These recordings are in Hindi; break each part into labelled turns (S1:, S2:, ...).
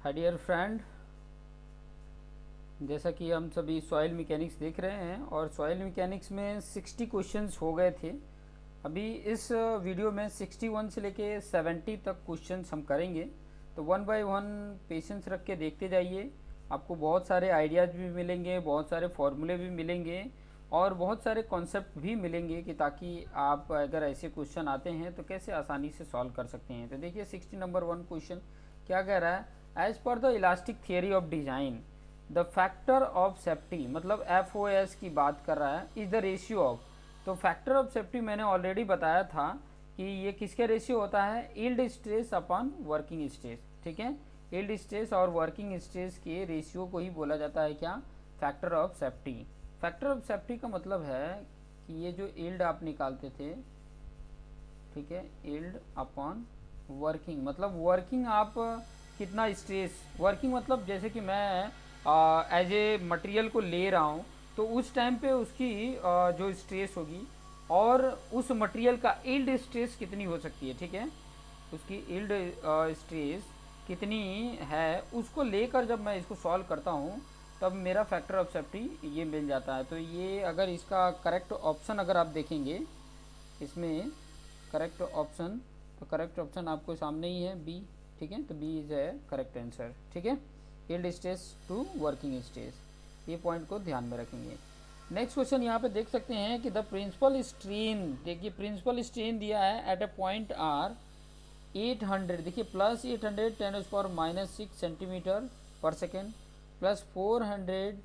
S1: हाय डियर फ्रेंड, जैसा कि हम सभी सॉइल मैकेनिक्स देख रहे हैं और सॉइल मैकेनिक्स में 60 क्वेश्चंस हो गए थे। अभी इस वीडियो में 61 से लेके 70 तक क्वेश्चंस हम करेंगे। तो वन बाय वन पेशेंस रख के देखते जाइए। आपको बहुत सारे आइडियाज़ भी मिलेंगे, बहुत सारे फॉर्मूले भी मिलेंगे और बहुत सारे कॉन्सेप्ट भी मिलेंगे कि ताकि आप अगर ऐसे क्वेश्चन आते हैं तो कैसे आसानी से सॉल्व कर सकते हैं। तो देखिए 60 नंबर 1 क्वेश्चन क्या कह रहा है। As per the elastic theory of design the factor of safety, मतलब एफ ओ एस की बात कर रहा है, इज द रेशियो ऑफ। तो फैक्टर ऑफ सेफ्टी मैंने ऑलरेडी बताया था कि ये किसके रेशियो होता है, yield stress upon working stress. ठीक है, यील्ड स्ट्रेस और वर्किंग स्ट्रेस के रेशियो को ही बोला जाता है क्या, factor of safety. Factor of safety का मतलब है कि ये जो यील्ड आप निकालते थे, ठीक है, यील्ड अपॉन वर्किंग, मतलब वर्किंग आप कितना स्ट्रेस, वर्किंग मतलब जैसे कि मैं एज ए मटेरियल को ले रहा हूँ तो उस टाइम पे उसकी जो स्ट्रेस होगी और उस मटेरियल का यील्ड स्ट्रेस कितनी हो सकती है। ठीक है, उसकी यील्ड स्ट्रेस कितनी है उसको लेकर जब मैं इसको सॉल्व करता हूँ तब मेरा फैक्टर ऑफ सेफ्टी ये मिल जाता है। तो ये अगर इसका करेक्ट ऑप्शन अगर आप देखेंगे इसमें करेक्ट ऑप्शन, तो करेक्ट ऑप्शन आपको सामने ही है बी। ठीक है, तो B is a correct answer. ठीक है, yield stress to working stress, ये पॉइंट को ध्यान में रखेंगे। नेक्स्ट क्वेश्चन यहाँ पे देख सकते हैं कि द प्रिंसिपल स्ट्रेन, देखिए प्रिंसिपल स्ट्रेन दिया है एट ए पॉइंट आर 800, देखिए plus 800 10⁻⁻6 centimetre per second plus 400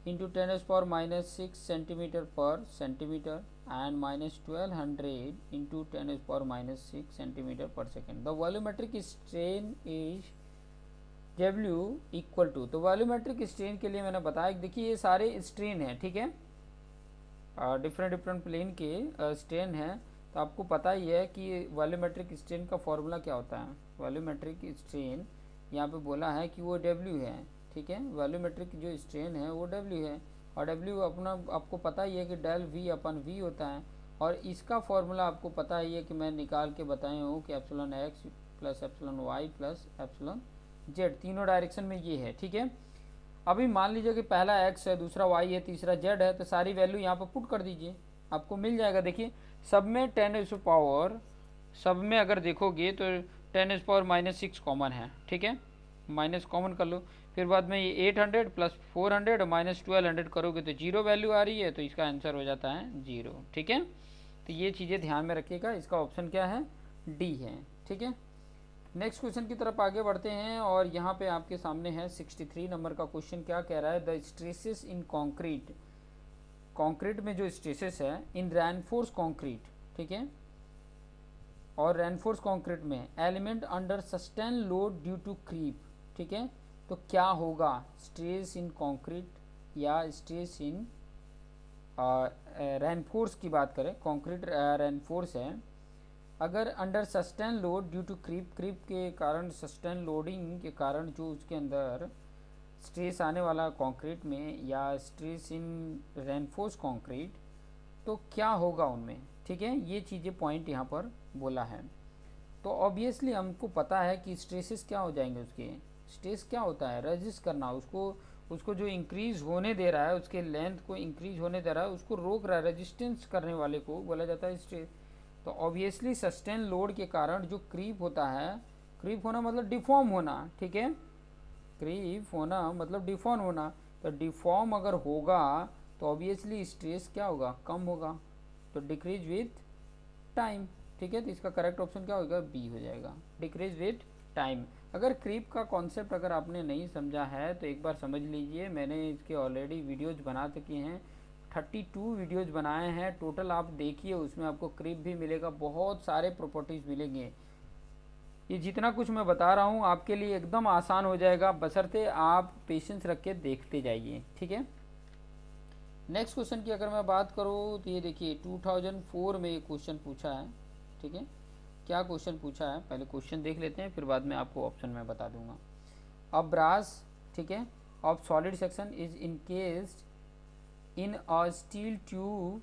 S1: into 10⁻⁻6 centimetre per centimetre and minus 1200 into 10⁻⁻6 centimetre per second. The volumetric strain is W equal to. तो वॉल्यूमेट्रिक स्ट्रेन के लिए मैंने बताया, देखिए ये सारे स्ट्रेन है, ठीक है, डिफरेंट डिफरेंट प्लेन के स्ट्रेन है। तो आपको पता ही है कि वॉल्यूमेट्रिक स्ट्रेन का फॉर्मूला क्या होता है। वॉल्यूमेट्रिक स्ट्रेन यहाँ पे बोला है कि वो डब्ल्यू है। ठीक है, वॉल्यूमेट्रिक जो स्ट्रेन है वो डब्ल्यू है और डब्ल्यू अपना आपको पता ही है कि डेल वी अपन वी होता है। और इसका फॉर्मूला आपको पता ही है कि मैं निकाल के बताया हूँ कि epsilon X plus epsilon Y plus epsilon Z, तीनों डायरेक्शन में ये है। ठीक है, अभी मान लीजिए कि पहला एक्स है, दूसरा वाई है, तीसरा जेड है, तो सारी वैल्यू यहाँ पर पुट कर दीजिए, आपको मिल जाएगा। देखिए सब में 10⁻, सब में अगर देखोगे तो 10⁻⁻6 कॉमन है। ठीक है, माइनस कॉमन कर लो, फिर बाद में ये 800 प्लस 400 माइनस 1200 करोगे तो जीरो वैल्यू आ रही है, तो इसका आंसर हो जाता है जीरो। ठीक है, तो ये चीज़ें ध्यान में रखिएगा, इसका ऑप्शन क्या है, डी है। ठीक है, नेक्स्ट क्वेश्चन की तरफ आगे बढ़ते हैं और यहाँ पे आपके सामने है 63 नंबर का क्वेश्चन। क्या कह रहा है, the stresses in concrete, concrete में जो स्ट्रेसेस है इन रेनफोर्स कॉन्क्रीट, ठीक है, और रेनफोर्स कॉन्क्रीट में element under sustain load due to creep. ठीक है, तो क्या होगा, स्ट्रेस इन कॉन्क्रीट या स्ट्रेस इन रेनफोर्स की बात करें, कॉन्क्रीट रेनफोर्स है, अगर under sustain load due to creep, creep के कारण, सस्टेन लोडिंग के कारण जो उसके अंदर स्ट्रेस आने वाला कंक्रीट में या स्ट्रेस इन रेनफोर्स कंक्रीट, तो क्या होगा उनमें। ठीक है, ये चीज़ें पॉइंट यहाँ पर बोला है। तो ऑब्वियसली हमको पता है कि स्ट्रेसेस क्या हो जाएंगे उसके, स्ट्रेस क्या होता है, रेजिस्ट करना, उसको उसको जो इंक्रीज होने दे रहा है, उसके लेंथ को इंक्रीज होने दे रहा है, उसको रोक रहा है, रेजिस्टेंस करने वाले को बोला जाता है स्ट्रेस। तो ऑब्वियसली सस्टेन लोड के कारण जो क्रीप होता है, क्रीप होना मतलब डिफॉर्म होना, ठीक है, क्रीप होना मतलब डिफॉर्म होना, तो डिफॉर्म अगर होगा तो ऑब्वियसली स्ट्रेस क्या होगा, कम होगा, तो डिक्रीज विथ टाइम। ठीक है, तो इसका करेक्ट ऑप्शन क्या होगा, बी हो जाएगा, डिक्रीज विथ टाइम। अगर क्रीप का कॉन्सेप्ट अगर आपने नहीं समझा है तो एक बार समझ लीजिए, मैंने इसके ऑलरेडी वीडियोज बना चुके हैं, 32 वीडियोज बनाए हैं टोटल, आप देखिए उसमें आपको क्रीप भी मिलेगा, बहुत सारे प्रॉपर्टीज़ मिलेंगे। ये जितना कुछ मैं बता रहा हूँ आपके लिए एकदम आसान हो जाएगा, बशर्ते आप पेशेंस रख के देखते जाइए। ठीक है, नेक्स्ट क्वेश्चन की अगर मैं बात करूँ तो ये देखिए 2004 में ये क्वेश्चन पूछा है। ठीक है, क्या क्वेश्चन पूछा है, पहले क्वेश्चन देख लेते हैं फिर बाद में आपको ऑप्शन में बता दूंगा। अब ब्रास, ठीक है, of solid section is encased in a steel tube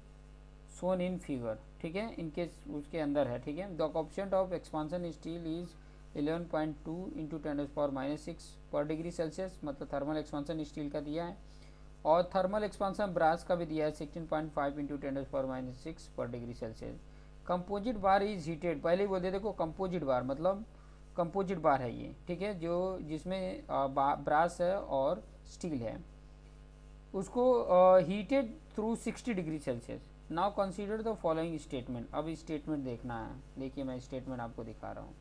S1: shown in figure. ठीक है, इनके उसके अंदर है। ठीक है, the coefficient of expansion steel is 11.2 into 10⁻⁻6 per degree Celsius, मतलब थर्मल एक्सपांसन स्टील का दिया है। और थर्मल एक्सपांसन ब्रास का भी दिया है 16.5 into 10⁻⁻6 per degree Celsius. Composite bar is heated, पहले ही बोल दे, देखो कंपोजिट बार मतलब कंपोजिट बार है ये, ठीक है, जो जिसमें ब्रास है और स्टील है, उसको heated through 60 degree Celsius. Now consider the following statement. अब स्टेटमेंट देखना है, देखिए मैं स्टेटमेंट आपको दिखा रहा हूँ।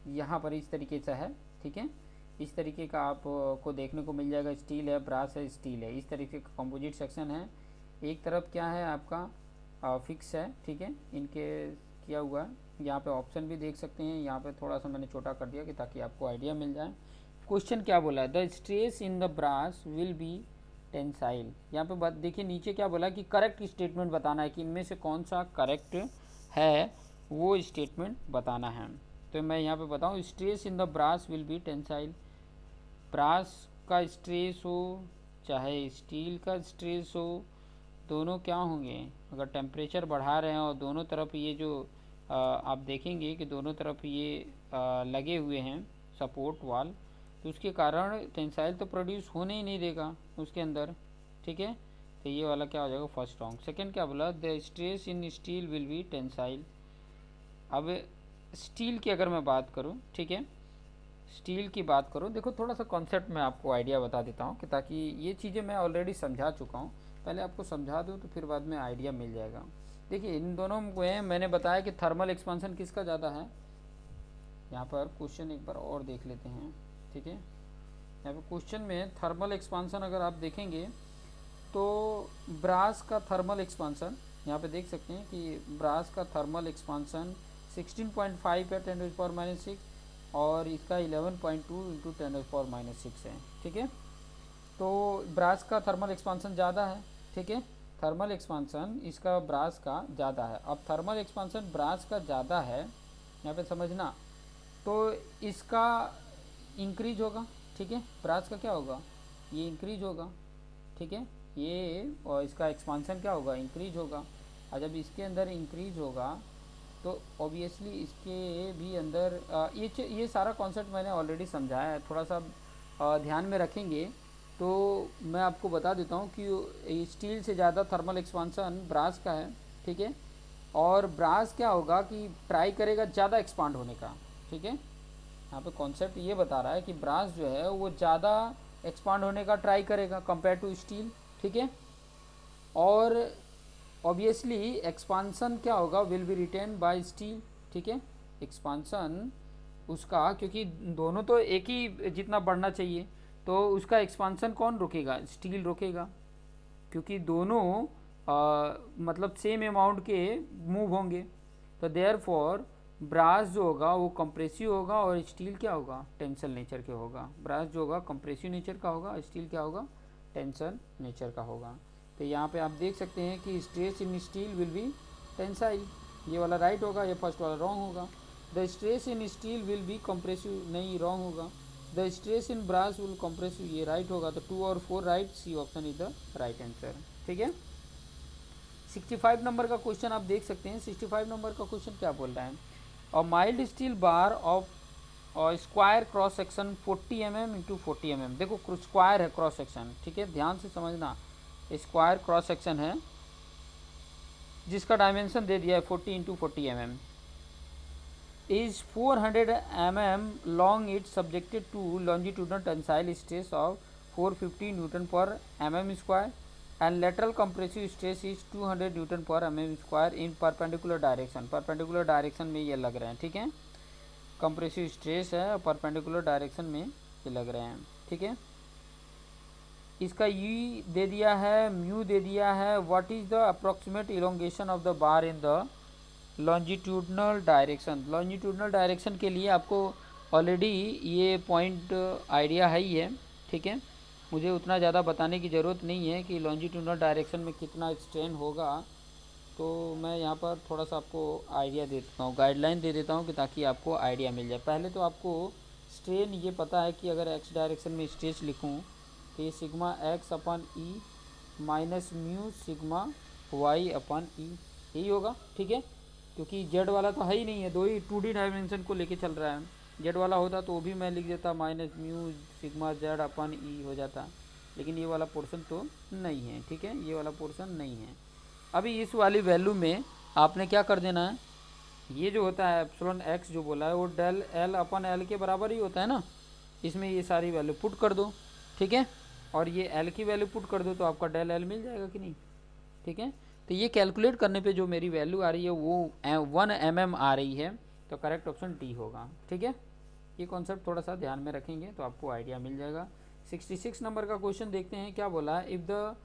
S1: यहाँ पर इस तरीके से है, ठीक है, इस तरीके का आपको देखने को मिल जाएगा। स्टील है, ब्रास है, स्टील है, इस तरीके का कंपोजिट सेक्शन है। एक तरफ क्या है आपका फिक्स है, ठीक है, इनके किया हुआ है। यहाँ पे ऑप्शन भी देख सकते हैं, यहाँ पे थोड़ा सा मैंने छोटा कर दिया कि ताकि आपको आइडिया मिल जाए। क्वेश्चन क्या बोला है, the stress in the brass will be tensile. यहाँ पे बात देखिए, नीचे क्या बोला कि करेक्ट स्टेटमेंट बताना है कि इनमें से कौन सा करेक्ट है, वो स्टेटमेंट बताना है। तो मैं यहाँ पे बताऊँ, stress in the brass will be tensile. Brass का स्ट्रेस हो चाहे स्टील का स्ट्रेस हो, दोनों क्या होंगे, अगर टेम्परेचर बढ़ा रहे हैं और दोनों तरफ ये जो आप देखेंगे कि दोनों तरफ ये लगे हुए हैं सपोर्ट वाल, तो उसके कारण टेंसाइल तो प्रोड्यूस होने ही नहीं देगा उसके अंदर, ठीक है। तो ये वाला क्या हो जाएगा, फर्स्ट रॉन्ग। सेकंड क्या बोला, the stress in steel will be tensile. अब स्टील की अगर मैं बात करूँ, ठीक है, स्टील की बात करूँ, देखो थोड़ा सा कॉन्सेप्ट मैं आपको आइडिया बता देता हूँ कि ताकि ये चीज़ें मैं ऑलरेडी समझा चुका हूँ, पहले आपको समझा दूँ तो फिर बाद में आइडिया मिल जाएगा। देखिए इन दोनों में मैंने बताया कि थर्मल एक्सपांसन किसका ज़्यादा है। यहाँ पर क्वेश्चन एक बार और देख लेते हैं, ठीक है। यहाँ पर क्वेश्चन में थर्मल एक्सपांसन अगर आप देखेंगे तो ब्रास का थर्मल एक्सपांसन यहाँ पे देख सकते हैं कि ब्रास का थर्मल एक्सपांसन 16.5 है 10⁻⁻6 और इसका 11.2 इंटू 10⁻⁻6 है, ठीक है। तो ब्रास का थर्मल एक्सपांसन ज़्यादा है, ठीक है, थर्मल एक्सपांसन इसका ब्रास का ज़्यादा है। अब थर्मल एक्सपांसन ब्रास का ज़्यादा है, यहाँ पे समझना, तो इसका इंक्रीज होगा, ठीक है, ब्रास का क्या होगा, ये इंक्रीज होगा, ठीक है, ये और इसका एक्सपांसन क्या होगा, इंक्रीज होगा। और जब इसके अंदर इंक्रीज होगा तो ऑब्वियसली इसके भी अंदर ये सारा कॉन्सेप्ट मैंने ऑलरेडी समझाया है, थोड़ा सा ध्यान में रखेंगे तो मैं आपको बता देता हूँ कि स्टील से ज़्यादा थर्मल एक्सपांसन ब्रास का है, ठीक है। और ब्रास क्या होगा कि ट्राई करेगा ज़्यादा एक्सपांड होने का, ठीक है। यहाँ पे कॉन्सेप्ट ये बता रहा है कि ब्रास जो है वो ज़्यादा एक्सपांड होने का ट्राई करेगा कंपेयर टू स्टील, ठीक है। और ऑब्वियसली एक्सपांसन क्या होगा, will be written by steel, ठीक है, एक्सपांसन उसका, क्योंकि दोनों तो एक ही जितना बढ़ना चाहिए, तो उसका एक्सपांसन कौन रोकेगा, स्टील रोकेगा, क्योंकि दोनों मतलब सेम अमाउंट के मूव होंगे। तो देयर फॉर ब्रास जो होगा वो कंप्रेसिव होगा और स्टील क्या होगा, टेंसल नेचर के होगा। ब्रास जो होगा कंप्रेसिव नेचर का होगा, स्टील क्या होगा, टेंसल नेचर का होगा। तो यहाँ पे आप देख सकते हैं कि stress in steel will be tensile, ये वाला राइट होगा, ये फर्स्ट वाला रॉन्ग होगा। The stress in steel will be compressive, नहीं रॉन्ग होगा। The stress in brass will compressive, ये राइट होगा। तो 2 और 4 right, C option is the right answer, ठीक है। 65 नंबर का क्वेश्चन आप देख सकते हैं। 65 नंबर का क्वेश्चन क्या बोल रहा है, a mild steel bar of square cross section 40 mm into 40 mm। देखो स्क्वायर है क्रॉस सेक्शन, ठीक है, ध्यान से समझना, स्क्वायर क्रॉस सेक्शन है जिसका डायमेंशन दे दिया है 40 into 40 mm, is 400 mm long, it subjected to longitudinal tensile stress of 450 newton per mm square and lateral compressive stress is 200 newton per mm square in perpendicular direction. Perpendicular direction में ये लग रहे हैं, ठीक है, कंप्रेसिव स्ट्रेस है और परपेंडिकुलर डायरेक्शन में ये लग रहे हैं, ठीक है। इसका ई दे दिया है, म्यू दे दिया है। What is the approximate elongation of the bar in the longitudinal direction. Longitudinal direction के लिए आपको ऑलरेडी ये पॉइंट आइडिया है ही है, ठीक है, मुझे उतना ज़्यादा बताने की ज़रूरत नहीं है कि लॉन्जिट्यूडनल डायरेक्शन में कितना स्ट्रेन होगा। तो मैं यहाँ पर थोड़ा सा आपको आइडिया दे देता हूँ, गाइडलाइन दे देता हूँ कि ताकि आपको आइडिया मिल जाए। पहले तो आपको स्ट्रेन ये पता है कि अगर एक्स डायरेक्शन में स्ट्रेस लिखूँ तो ये sigma X upon E minus mu sigma Y upon ई, यही होगा, ठीक है। क्योंकि जेड वाला तो है ही नहीं है, दो ही 2D डायमेंशन को लेके चल रहा है। जेड वाला होता तो वो भी मैं लिख देता माइनस म्यू सिग्मा जेड अपन ई हो जाता, लेकिन ये वाला पोर्शन तो नहीं है। ठीक है, ये वाला पोर्शन नहीं है। अभी इस वाली वैल्यू में आपने क्या कर देना है, ये जो होता है एप्सिलॉन एक्स जो बोला है वो डेल एल अपन एल के बराबर ही होता है ना, इसमें ये सारी वैल्यू पुट कर दो। ठीक है, और ये एल की वैल्यू पुट कर दो तो आपका डेल एल मिल जाएगा कि नहीं। ठीक है, तो ये कैलकुलेट करने पे जो मेरी वैल्यू आ रही है वो 1 mm आ रही है, तो करेक्ट ऑप्शन डी होगा। ठीक है, ये कॉन्सेप्ट थोड़ा सा ध्यान में रखेंगे तो आपको आइडिया मिल जाएगा। 66 नंबर का क्वेश्चन देखते हैं क्या बोला है। If the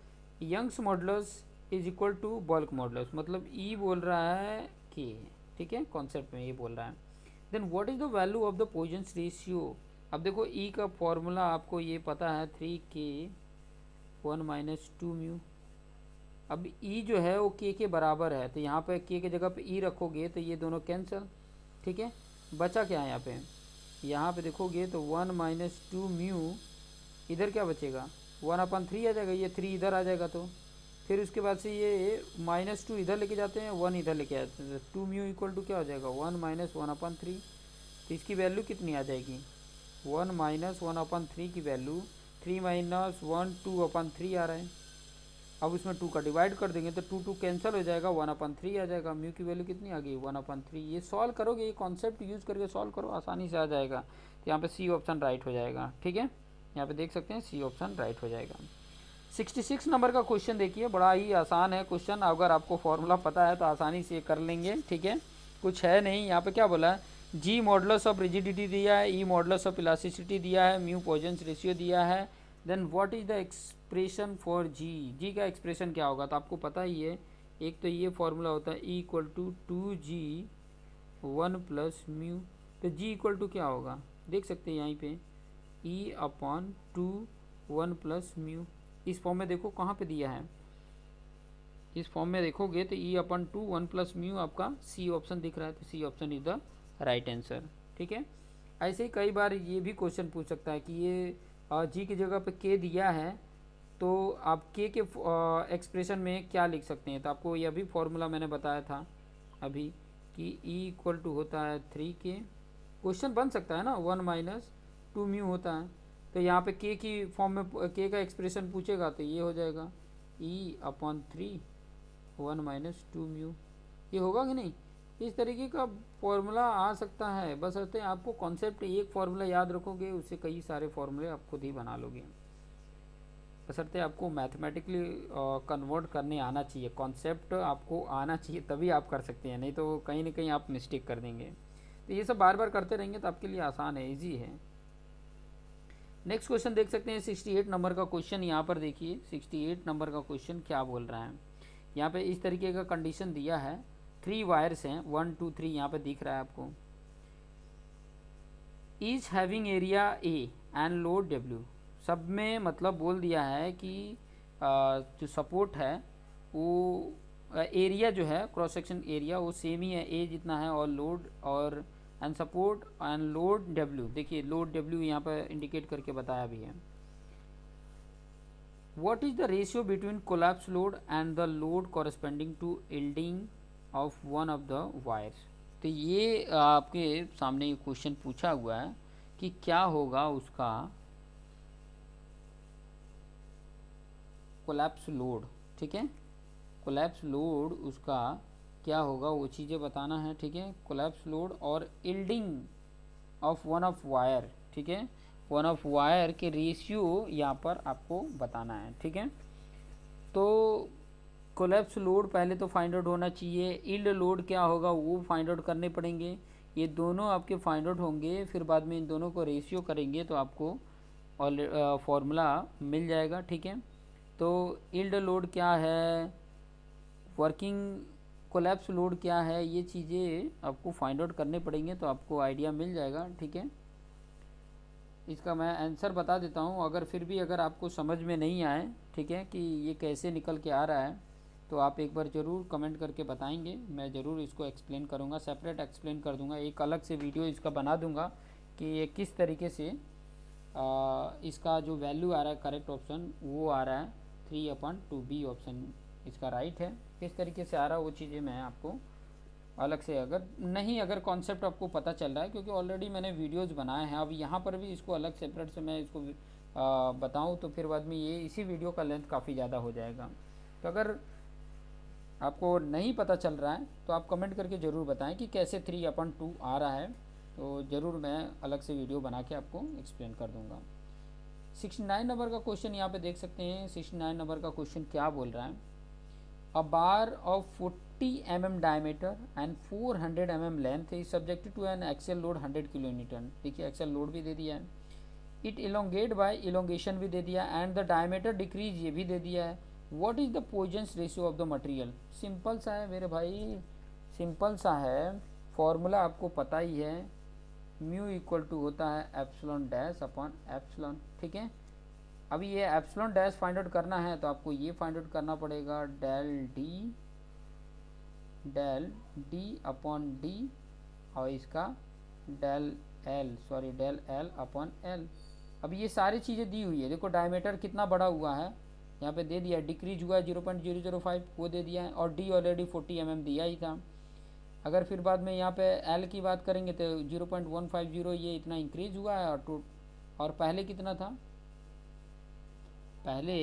S1: Young's modulus is equal to bulk modulus, मतलब ई बोल रहा है के। ठीक है, कॉन्सेप्ट में ये बोल रहा है। Then what is the value of the Poisson's ratio. अब देखो ई का फॉर्मूला आपको ये पता है 3k1 - 2μ। अब ई जो है वो के बराबर है, तो यहाँ पे के जगह पे ई रखोगे तो ये दोनों कैंसिल। ठीक है, बचा क्या है यहाँ पे देखोगे तो 1 - 2μ, इधर क्या बचेगा 1/3 आ जाएगा, ये 3 इधर आ जाएगा। तो फिर उसके बाद से ये -2 इधर लेके जाते हैं, 1 इधर लेके आते हैं, तो 2μ इक्वल टू क्या हो जाएगा 1 - 1/3। तो इसकी वैल्यू कितनी आ जाएगी 1 - 1/3 की वैल्यू 3 - 1 2/3 आ रहा है। अब उसमें 2 का डिवाइड कर देंगे तो 2 कैंसिल हो जाएगा, 1/3 आ जाएगा। म्यू की वैल्यू कितनी आ गई 1/3। ये सॉल्व करोगे, ये कॉन्सेप्ट यूज़ करके सॉल्व करो, आसानी से आ जाएगा। तो यहाँ पे सी ऑप्शन राइट हो जाएगा। ठीक है, यहाँ पे देख सकते हैं सी ऑप्शन राइट हो जाएगा। 66 नंबर का क्वेश्चन देखिए, बड़ा ही आसान है क्वेश्चन, अगर आपको फॉर्मूला पता है तो आसानी से कर लेंगे। ठीक है, कुछ है नहीं। यहाँ पे क्या बोला है, जी मॉडुलस ऑफ रिजिडिटी दिया है, ई मॉडुलस ऑफ इलास्टिसिटी दिया है, म्यू पॉइजन्स रेशियो दिया है। Then what is the expression for G. G का एक्सप्रेशन क्या होगा, तो आपको पता ही है, एक तो ये फॉर्मूला होता है E equal to 2g1 + mu. तो जी इक्वल टू क्या होगा देख सकते हैं यहीं पे, E/2 1 + म्यू। इस फॉर्म में देखो कहाँ पे दिया है, इस फॉर्म में देखोगे तो E/2 1 + म्यू आपका सी ऑप्शन दिख रहा है, तो C option is the right answer. ठीक है, ऐसे ही कई बार ये भी क्वेश्चन पूछ सकता है कि ये जी की जगह पे के दिया है, तो आप के एक्सप्रेशन में क्या लिख सकते हैं। तो आपको ये अभी फॉर्मूला मैंने बताया था अभी कि ई इक्वल टू होता है 3k। क्वेश्चन बन सकता है ना 1 - 2μ होता है, तो यहाँ पे के की फॉर्म में के का एक्सप्रेशन पूछेगा तो ये हो जाएगा E/3 1 - 2μ। ये होगा कि नहीं, इस तरीके का फॉर्मूला आ सकता है। बस रहते हैं आपको कॉन्सेप्ट एक फॉर्मूला याद रखोगे, उससे कई सारे फॉर्मूले आप खुद ही बना लोगे। बशर्ते आपको मैथमेटिकली कन्वर्ट करने आना चाहिए, कॉन्सेप्ट आपको आना चाहिए, तभी आप कर सकते हैं, नहीं तो कहीं ना कहीं आप मिस्टेक कर देंगे। तो ये सब बार बार करते रहेंगे तो आपके लिए आसान है, इजी है। नेक्स्ट क्वेश्चन देख सकते हैं 68 नंबर का क्वेश्चन। यहाँ पर देखिए 68 नंबर का क्वेश्चन क्या बोल रहा है। यहाँ पे इस तरीके का कंडीशन दिया है, 3 वायर्स हैं 1 2 3, यहाँ पे दिख रहा है आपको। Each having area A and load W, सब में मतलब बोल दिया है कि जो सपोर्ट है वो एरिया जो है क्रॉस सेक्शन एरिया वो सेम ही है, ए जितना है, और लोड और end support and load W, देखिए लोड डब्ल्यू यहाँ पर इंडिकेट करके बताया भी है। What is the ratio between collapse load and the load corresponding to yielding of one of the wires. तो ये आपके सामने क्वेश्चन पूछा हुआ है कि क्या होगा उसका कोलैप्स लोड। ठीक है, कोलैप्स लोड उसका क्या होगा वो चीज़ें बताना है। ठीक है, कोलैप्स लोड और yielding of one of wire. ठीक है, वन ऑफ वायर के रेशियो यहाँ पर आपको बताना है। ठीक है, तो कोलैप्स लोड पहले तो फाइंड आउट होना चाहिए, यील्ड लोड क्या होगा वो फाइंड आउट करने पड़ेंगे। ये दोनों आपके फाइंड आउट होंगे, फिर बाद में इन दोनों को रेशियो करेंगे तो आपको फॉर्मूला मिल जाएगा। ठीक है, तो यील्ड लोड क्या है, वर्किंग कोलैप्स लोड क्या है, ये चीज़ें आपको फाइंड आउट करने पड़ेंगे तो आपको आइडिया मिल जाएगा। ठीक है, इसका मैं आंसर बता देता हूँ, अगर फिर भी अगर आपको समझ में नहीं आए, ठीक है, कि ये कैसे निकल के आ रहा है, तो आप एक बार ज़रूर कमेंट करके बताएंगे, मैं ज़रूर इसको एक्सप्लेन करूँगा, सेपरेट एक्सप्लेन कर दूँगा, एक अलग से वीडियो इसका बना दूँगा कि ये किस तरीके से इसका जो वैल्यू आ रहा है करेक्ट ऑप्शन वो आ रहा है 3/2, बी ऑप्शन इसका राइट है। किस तरीके से आ रहा है वो चीज़ें मैं आपको अलग से अगर कॉन्सेप्ट आपको पता चल रहा है, क्योंकि ऑलरेडी मैंने वीडियोस बनाए हैं, अब यहाँ पर भी इसको अलग सेपरेट से मैं इसको बताऊँ तो फिर बाद में ये इसी वीडियो का लेंथ काफ़ी ज़्यादा हो जाएगा। तो अगर आपको नहीं पता चल रहा है तो आप कमेंट करके ज़रूर बताएं कि कैसे 3/2 आ रहा है, तो ज़रूर मैं अलग से वीडियो बना के आपको एक्सप्लेन कर दूँगा। 69 नंबर का क्वेश्चन यहाँ पे देख सकते हैं। 69 नंबर का क्वेश्चन क्या बोल रहा है, a bar of 40 mm diameter and 400 mm length is subjected to an axial load 100 kilo newton. देखिए एक्सेल लोड भी दे दिया है, इट इलोंगेट बाय इलोंगेशन भी दे दिया, एंड द डायमीटर डिक्रीज ये भी दे दिया है। What is the Poisson's ratio of the material. Simple सा है मेरे भाई, सिंपल सा है, फॉर्मूला आपको पता ही है, म्यू इक्वल टू होता है एप्सिलॉन डैश अपॉन एप्सिलॉन। ठीक है, अभी ये एप्सिलॉन डैश फाइंड आउट करना है तो आपको ये फाइंड आउट करना पड़ेगा डेल डी अपॉन डी, और इसका डेल एल अपॉन एल। अब ये सारी चीज़ें दी हुई है, देखो डायमीटर कितना बड़ा हुआ है, यहाँ पे दे दिया है, डिक्रीज हुआ है 0.005 वो दे दिया है, और डी ऑलरेडी 40 mm दिया ही था। अगर फिर बाद में यहाँ पे एल की बात करेंगे तो 0.150 ये इतना इंक्रीज हुआ है, और पहले कितना था, पहले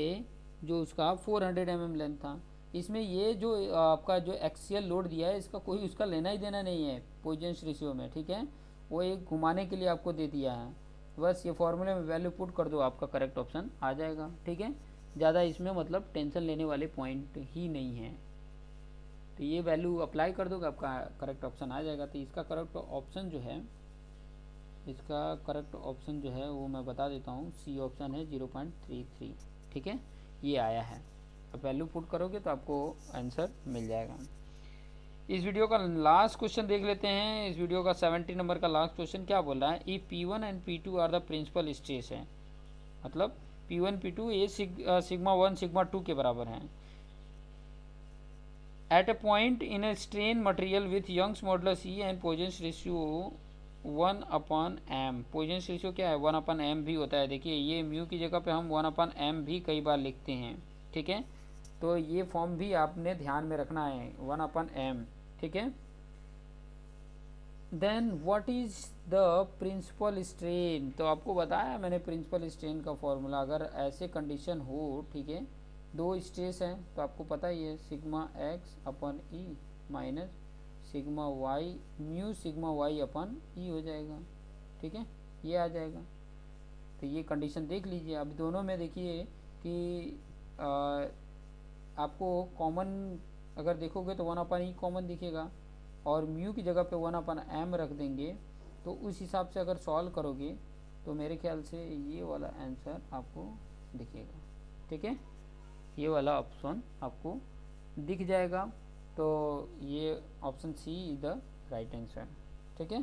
S1: जो उसका 400 mm लेंथ था। इसमें ये जो आपका जो एक्सियल लोड दिया है इसका कोई उसका लेना ही देना नहीं है पोइजंस रेशियो में। ठीक है, वो एक घुमाने के लिए आपको दे दिया है, बस ये फॉर्मूले में वैल्यू पुट कर दो, आपका करेक्ट ऑप्शन आ जाएगा। ठीक है, ज़्यादा इसमें मतलब टेंशन लेने वाले पॉइंट ही नहीं है, तो ये वैल्यू अप्लाई कर दोगे आपका करेक्ट ऑप्शन आ जाएगा। तो इसका करेक्ट ऑप्शन जो है, वो मैं बता देता हूँ, सी ऑप्शन है 0.33। ठीक है, ये आया है, अब वैल्यू पुट करोगे तो आपको आंसर मिल जाएगा। इस वीडियो का लास्ट क्वेश्चन देख लेते हैं। इस वीडियो का 70 नंबर का लास्ट क्वेश्चन क्या बोल रहा है, ई P1 and P2 are the principal stress है, मतलब P1 P2 ये सिग्मा 1 सिग्मा 2 के बराबर हैं। At a point in a strain material with Young's modulus E and Poisson's ratio 1/m। Poisson's ratio क्या है, 1/m भी होता है। देखिए ये म्यू की जगह पे हम 1/m भी कई बार लिखते हैं। ठीक है, तो ये फॉर्म भी आपने ध्यान में रखना है, 1/m। ठीक है, then what is the principal strain, तो आपको बताया मैंने प्रिंसिपल स्ट्रेन का फॉर्मूला। अगर ऐसे कंडीशन हो, ठीक है, दो स्ट्रेस हैं तो आपको पता ही है, sigma X upon E minus sigma Y, mu sigma Y upon E हो जाएगा। ठीक है, ये आ जाएगा। तो ये कंडीशन देख लीजिए। अब दोनों में देखिए कि आपको कॉमन अगर देखोगे तो 1/e कॉमन दिखेगा, और म्यू की जगह पे 1/m रख देंगे, तो उस हिसाब से अगर सॉल्व करोगे तो मेरे ख्याल से ये वाला आंसर आपको दिखेगा। ठीक है, ये वाला ऑप्शन आपको दिख जाएगा, तो ये option C is the right answer. ठीक है,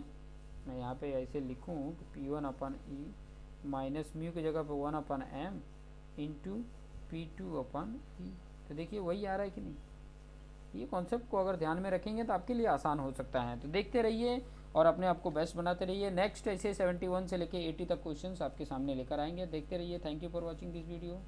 S1: मैं यहाँ पे ऐसे लिखूँ कि P1/e माइनस म्यू की जगह पे 1/m इंटू P2/e, तो देखिए वही आ रहा है कि नहीं। ये कॉन्सेप्ट को अगर ध्यान में रखेंगे तो आपके लिए आसान हो सकता है। तो देखते रहिए और अपने आप को बेस्ट बनाते रहिए। नेक्स्ट ऐसे 71 से लेके 80 तक क्वेश्चंस आपके सामने लेकर आएंगे, देखते रहिए। Thank you for watching this video.